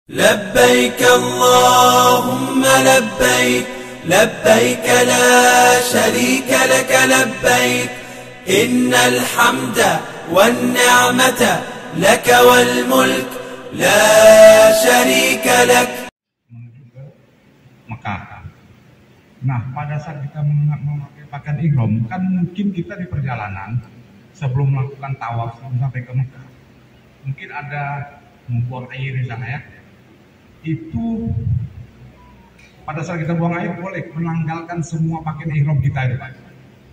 لبيك اللهم لبيك لبيك لا شريك لك لبيك إن الحمد والنعمة لك والملك لا شريك لك. Menuju ke Mekah. Nah, pada saat kita memakai pakaian ihram, kan mungkin kita di perjalanan sebelum melakukan tawaf sebelum sampai ke Mekah, mungkin ada membuang air di sana ya. Itu pada saat kita buang air boleh menanggalkan semua pakaian ihram kita itu Pak.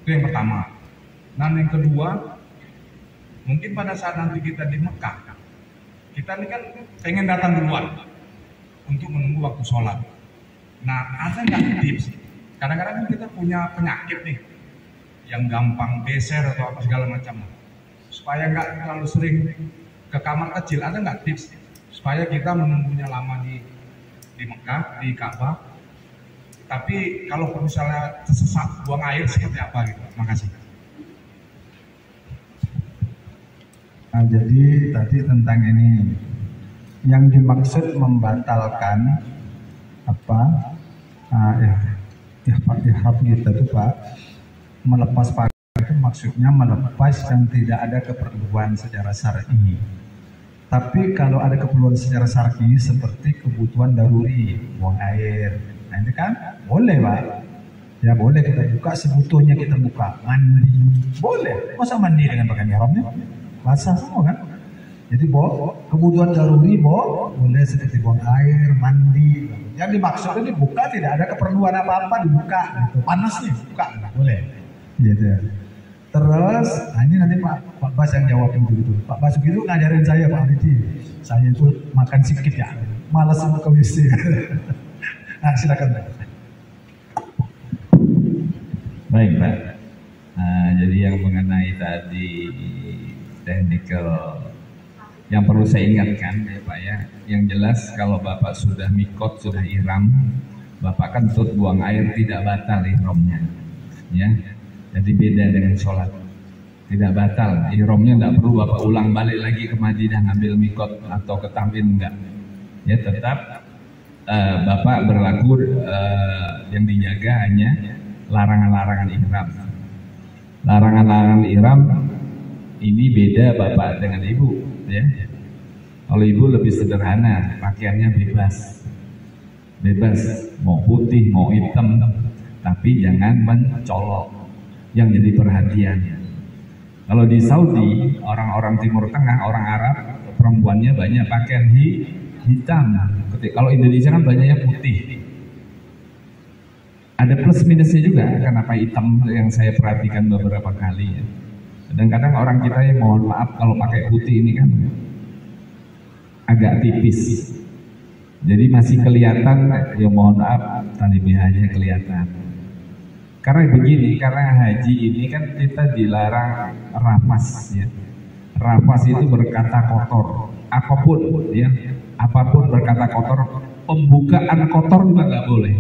Itu yang pertama. Dan yang kedua, mungkin pada saat nanti kita di Mekah, kita ini kan pengen datang duluan untuk menunggu waktu sholat. Nah, ada nggak tips? Kadang-kadang kita punya penyakit nih yang gampang geser atau apa segala macam. Supaya nggak terlalu sering ke kamar kecil, ada nggak tips supaya kita menunggunya lama di Mekah, di Ka'bah, tapi kalau misalnya tersesat buang air seperti apa gitu? Makasih. Nah, jadi tadi tentang ini yang dimaksud membatalkan apa ihram kita itu Pak, melepas pakaian itu maksudnya melepas yang tidak ada keperluan secara syar'i. Tapi kalau ada keperluan secara syar'i seperti kebutuhan daruri, buang air, nah ini kan boleh Pak. Ya boleh kita buka sebutuhnya, kita buka. Mandi boleh. Masa mandi dengan pakaian ihramnya? Basah semua kan? Jadi kebutuhan daruri boleh seperti buang air, mandi. Yang dimaksud ini buka tidak ada keperluan apa-apa dibuka. Gitu. Panas nih buka, boleh. Gitu. Terus, nah ini nanti Pak Bas yang jawab itu. Pak Bas itu ngajarin saya Pak Ridi. Saya itu makan sikit ya, malas untuk ke WC. Nah silakan Pak. Baik Pak. Nah, jadi yang mengenai tadi technical yang perlu saya ingatkan ya Pak ya. Yang jelas kalau Bapak sudah mikot, sudah ihram, Bapak kan tuh buang air tidak batal ihramnya. Ya. Jadi beda dengan sholat, tidak batal ihramnya, tidak perlu Bapak ulang balik lagi ke Madinah ngambil mikot atau ke Tan'im, enggak. Ya tetap Bapak berlaku yang dijaga hanya larangan-larangan ihram. Larangan-larangan ihram ini beda Bapak dengan Ibu, ya. Kalau Ibu lebih sederhana, pakaiannya bebas, mau putih, mau hitam, tapi jangan mencolok. Yang jadi perhatian. Kalau di Saudi, orang-orang Timur Tengah, orang Arab, perempuannya banyak pakaian hitam. Kalau Indonesia kan banyaknya putih. Ada plus minusnya juga, kenapa hitam yang saya perhatikan beberapa kali. Ya. Kadang-kadang orang kita yang mohon maaf kalau pakai putih ini kan agak tipis. Jadi masih kelihatan, ya mohon maaf, tali BH-nya kelihatan. Karena begini, karena haji ini kan kita dilarang rafas ya. Rafas itu berkata kotor, apapun ya, apapun berkata kotor, pembukaan kotor juga nggak boleh,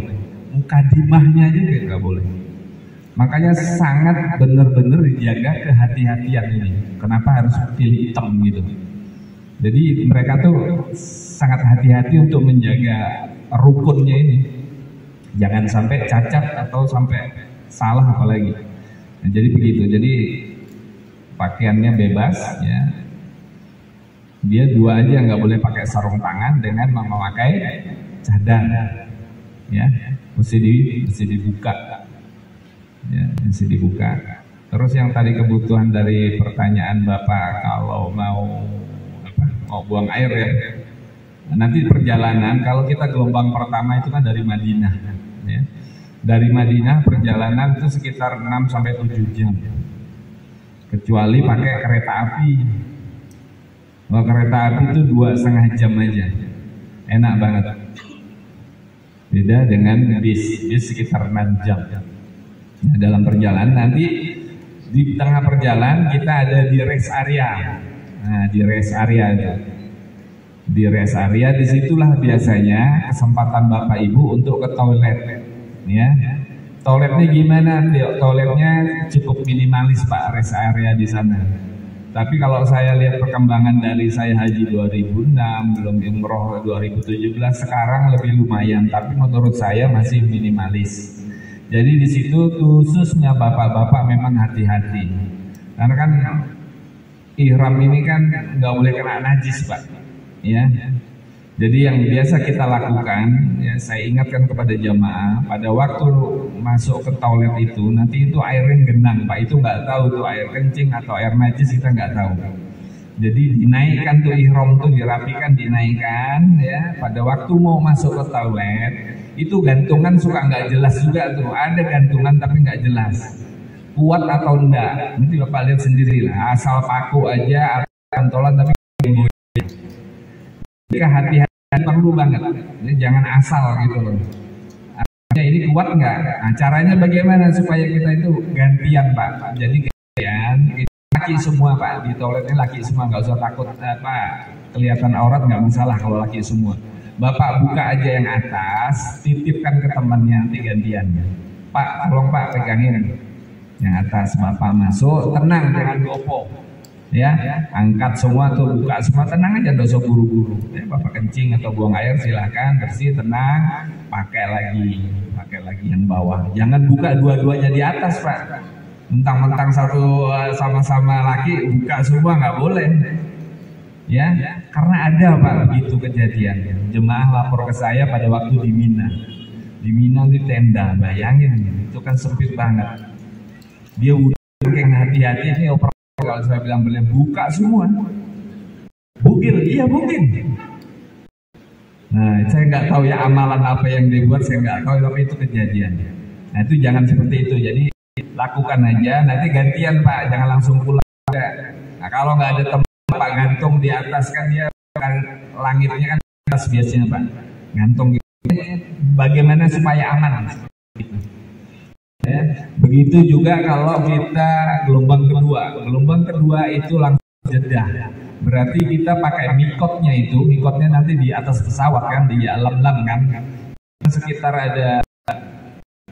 mukadimahnya juga nggak boleh. Makanya sangat benar-benar dijaga kehati-hatian ini. Kenapa harus pilih hitam gitu? Jadi mereka tuh sangat hati-hati untuk menjaga rukunnya ini. Jangan sampai cacat atau sampai salah apalagi. Nah, jadi begitu. Jadi pakaiannya bebas ya. Dia dua aja nggak boleh pakai sarung tangan dengan memakai cadar. Ya, mesti dibuka. Ya, mesti dibuka. Terus yang tadi kebutuhan dari pertanyaan Bapak kalau mau buang air ya. Nanti perjalanan kalau kita gelombang pertama itu kan dari Madinah ya. Dari Madinah perjalanan itu sekitar 6 sampai 7 jam. Kecuali pakai kereta api. Kalau kereta api itu 2,5 jam aja. Enak banget. Beda dengan bis sekitar 6 jam. Nah, dalam perjalanan nanti di tengah perjalanan kita ada di rest area. Nah, di rest area itu. Di rest area disitulah biasanya kesempatan Bapak Ibu untuk ke toilet. Ya, toiletnya gimana? Toiletnya cukup minimalis Pak, rest area di sana. Tapi kalau saya lihat perkembangan dari saya haji 2006, belum umroh 2017, sekarang lebih lumayan. Tapi menurut saya masih minimalis. Jadi di situ khususnya bapak-bapak memang hati-hati. Karena kan ihram ini kan nggak boleh kena najis, Pak. Ya. Jadi yang biasa kita lakukan, ya saya ingatkan kepada jamaah, pada waktu masuk ke toilet itu, nanti itu airnya genang, Pak. Itu nggak tahu tuh air kencing atau air najis, kita nggak tahu. Jadi dinaikkan tuh ihram tuh, dirapikan, dinaikkan, ya. Pada waktu mau masuk ke toilet, itu gantungan suka nggak jelas juga tuh. Ada gantungan tapi nggak jelas. Kuat atau enggak, nanti Bapak lihat sendiri lah. Asal paku aja, atau kantolan tapi hati-hati perlu banget, ya, jangan asal gitu loh. Artinya ini kuat nggak? Nah, caranya bagaimana supaya kita itu gantian, Pak? Jadi gantian, laki semua, Pak, di toiletnya laki semua, nggak usah takut kelihatan aurat, nggak masalah kalau laki semua. Bapak buka aja yang atas, titipkan ke temannya, nanti gantian. Pak, tolong Pak pegangin yang atas. Bapak masuk, tenang, jangan gopo. Ya, angkat semua tuh, buka semua, tenang aja, nggak usah buru-buru. Ya, Bapak kencing atau buang air silahkan, bersih, tenang, pakai lagi yang bawah. Jangan buka dua-duanya di atas, Pak. Mentang-mentang satu sama-sama laki, buka semua nggak boleh. Ya, karena ada, Pak, begitu kejadian. Jemaah lapor ke saya pada waktu di Mina. Di Mina di tenda, bayangin, itu kan sempit banget. Dia udah kayak hati-hati ini operasi. Kalau saya bilang boleh buka semua, bugil, iya mungkin. Nah, saya nggak tahu ya amalan apa yang dibuat, saya nggak tahu, tapi itu kejadian. Nah, itu jangan seperti itu. Jadi lakukan aja, nanti gantian, Pak, jangan langsung pulang. Nah, kalau nggak ada tempat Pak gantung di atas, kan dia langitnya kan atas biasanya, Pak, gantung. Bagaimana supaya aman? Ya, begitu juga kalau kita gelombang kedua itu langsung jeda. Berarti kita pakai mikotnya nanti di atas pesawat kan, di alam-alam kan, sekitar ada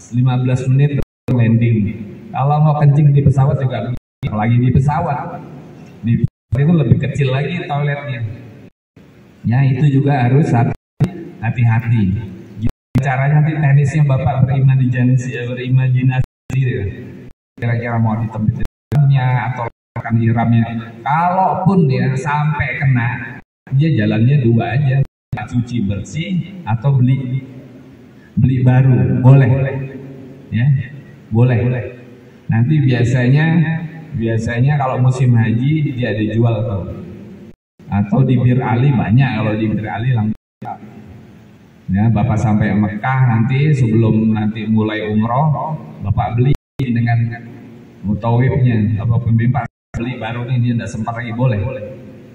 15 menit landing. Kalau mau kencing di pesawat juga, lagi di pesawat itu lebih kecil lagi toiletnya. Ya, itu juga harus hati-hati. Caranya nanti teknisnya Bapak berimajinasi ya. Kira-kira mau ditempitinnya atau akan iramnya. Kalaupun ya sampai kena, dia jalannya dua aja, cuci bersih atau beli baru, boleh. Ya, boleh. Nanti biasanya kalau musim haji dia ada jual tuh. Atau di Bir Ali banyak, kalau di Bir Ali langsung. Ya, Bapak sampai Mekah nanti sebelum nanti mulai umroh, Bapak beli dengan mutawifnya atau pembimbing, beli baru nih, dia tidak sempat lagi, boleh.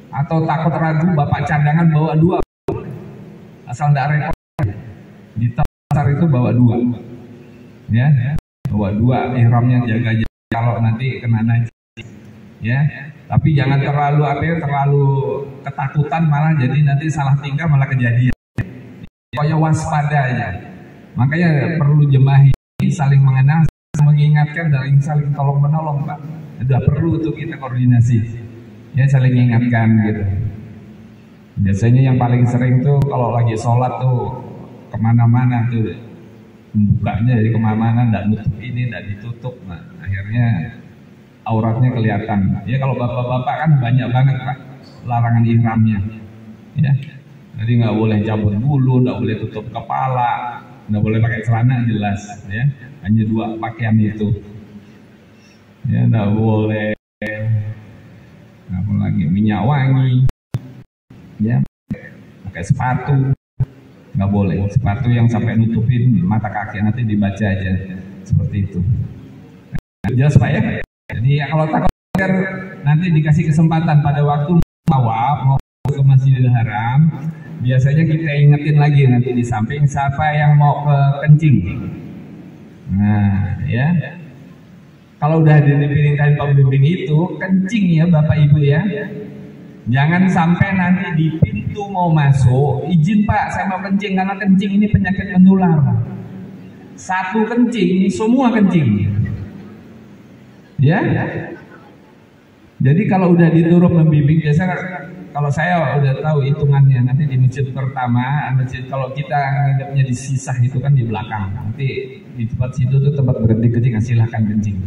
Atau takut ragu, Bapak cadangan bawa dua, asal tidak repot. Di pasar itu bawa dua, ya, bawa dua, ihramnya jaga kalau nanti kena najis, ya. Tapi jangan terlalu ketakutan, malah jadi nanti salah tingkah malah kejadian. Pokoknya waspada aja. Makanya perlu jemaah ini saling mengenal, mengingatkan, dan saling tolong menolong, Pak. Udah perlu tuh kita koordinasi, ya, saling mengingatkan gitu. Biasanya yang paling sering tuh kalau lagi sholat tuh kemana-mana tuh membukanya dari kemana-mana, nggak nutup ini, nggak ditutup. Nah, akhirnya auratnya kelihatan. Ya, kalau bapak-bapak kan banyak banget, Pak, larangan ihramnya. Ya. Jadi nggak boleh cabut bulu, nggak boleh tutup kepala, nggak boleh pakai celana, jelas, ya. Hanya dua pakaian itu. Ya, nggak boleh. Apa lagi? Minyak wangi, ya. Pakai sepatu, nggak boleh. Sepatu yang sampai nutupin mata kaki, nanti dibaca aja seperti itu. Nah, jelas, Pak, ya. Jadi kalau takut nanti dikasih kesempatan pada waktu mau ke Masjidil Haram, biasanya kita ingetin lagi nanti di samping siapa yang mau ke kencing. Nah, ya, kalau udah diperintahin pembimbing itu kencing ya Bapak Ibu ya. Jangan sampai nanti di pintu mau masuk, izin Pak saya mau kencing, karena kencing ini penyakit menular. Satu kencing, semua kencing. Ya, Jadi kalau udah dituruh membimbing, biasanya kalau saya udah tahu hitungannya, nanti di masjid pertama, masjid kalau kita nganggapnya di sisah itu kan di belakang, nanti di tempat situ tuh tempat berhenti kencing, silahkan kencing.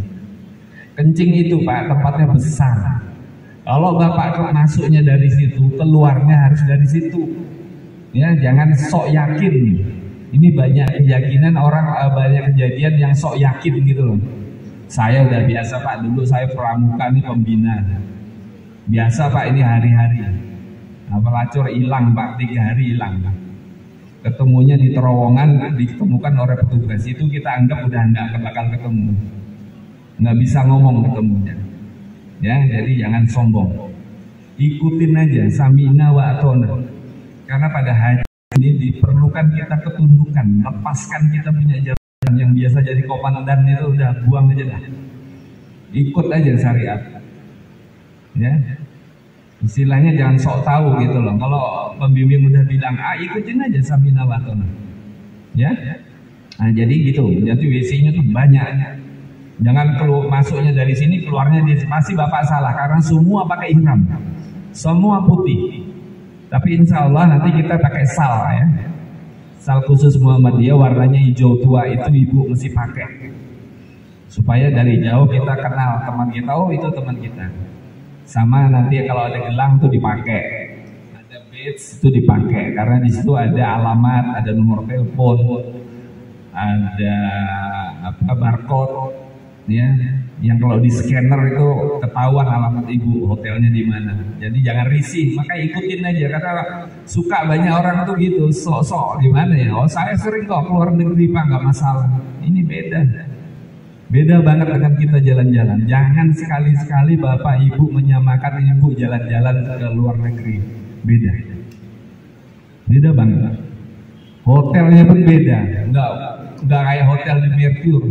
Kencing itu Pak, tempatnya besar. Kalau Bapak masuknya dari situ, keluarnya harus dari situ. Ya, jangan sok yakin. Ini banyak keyakinan orang, banyak kejadian yang sok yakin gitu loh. Saya udah biasa Pak, dulu saya pramuka nih pembina. Biasa Pak, ini hari-hari. Pelacur hilang Pak, 3 hari hilang. Ketemunya di terowongan, ditemukan oleh petugas. Itu kita anggap udah nggak bakal ketemu. Nggak bisa ngomong ketemunya. Ya, jadi jangan sombong. Ikutin aja, samina wa atona. Karena pada haji ini diperlukan kita ketundukan, lepaskan kita punya jabatan yang biasa jadi komandan itu udah buang aja dah. Ikut aja syariat. Ya. Istilahnya jangan sok tahu gitu loh. Kalau pembimbing udah bilang, ikutin aja samina wa atona. Ya. Nah, jadi gitu. Jadi WC-nya tuh banyak. Jangan masuknya dari sini, keluarnya di pasti Bapak salah karena semua pakai ihram. Semua putih. Tapi insya Allah nanti kita pakai sal ya. Sal khusus Muhammadiyah warnanya hijau tua itu ibu mesti pakai. Supaya dari jauh kita kenal teman kita, oh itu teman kita. Sama nanti kalau ada gelang tuh dipakai. Ada badge itu dipakai karena di situ ada alamat, ada nomor telepon, ada barcode. Ya, yang kalau di scanner itu ketahuan alamat ibu, hotelnya di mana. Jadi jangan risih, maka ikutin aja karena suka banyak orang tuh gitu, sok-sok gimana ya. Oh saya sering kok keluar negeri Pak, nggak masalah. Ini beda banget dengan kita jalan-jalan. Jangan sekali-sekali Bapak Ibu menyamakan ibu jalan-jalan ke luar negeri. Beda banget. Hotelnya pun beda, nggak kayak hotel di Mercure.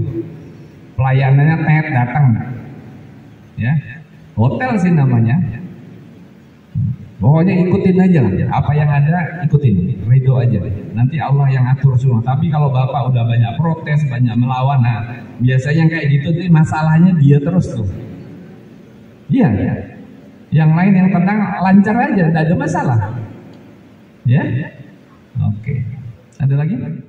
Pelayanannya datang, ya hotel sih namanya. Pokoknya ikutin aja lah, apa yang ada ikutin, ridho aja. Nanti Allah yang atur semua. Tapi kalau Bapak udah banyak protes, banyak melawan, nah biasanya kayak gitu tuh masalahnya dia terus tuh. Iya, yang lain yang tenang lancar aja, tidak ada masalah. Ya, oke. Ada lagi?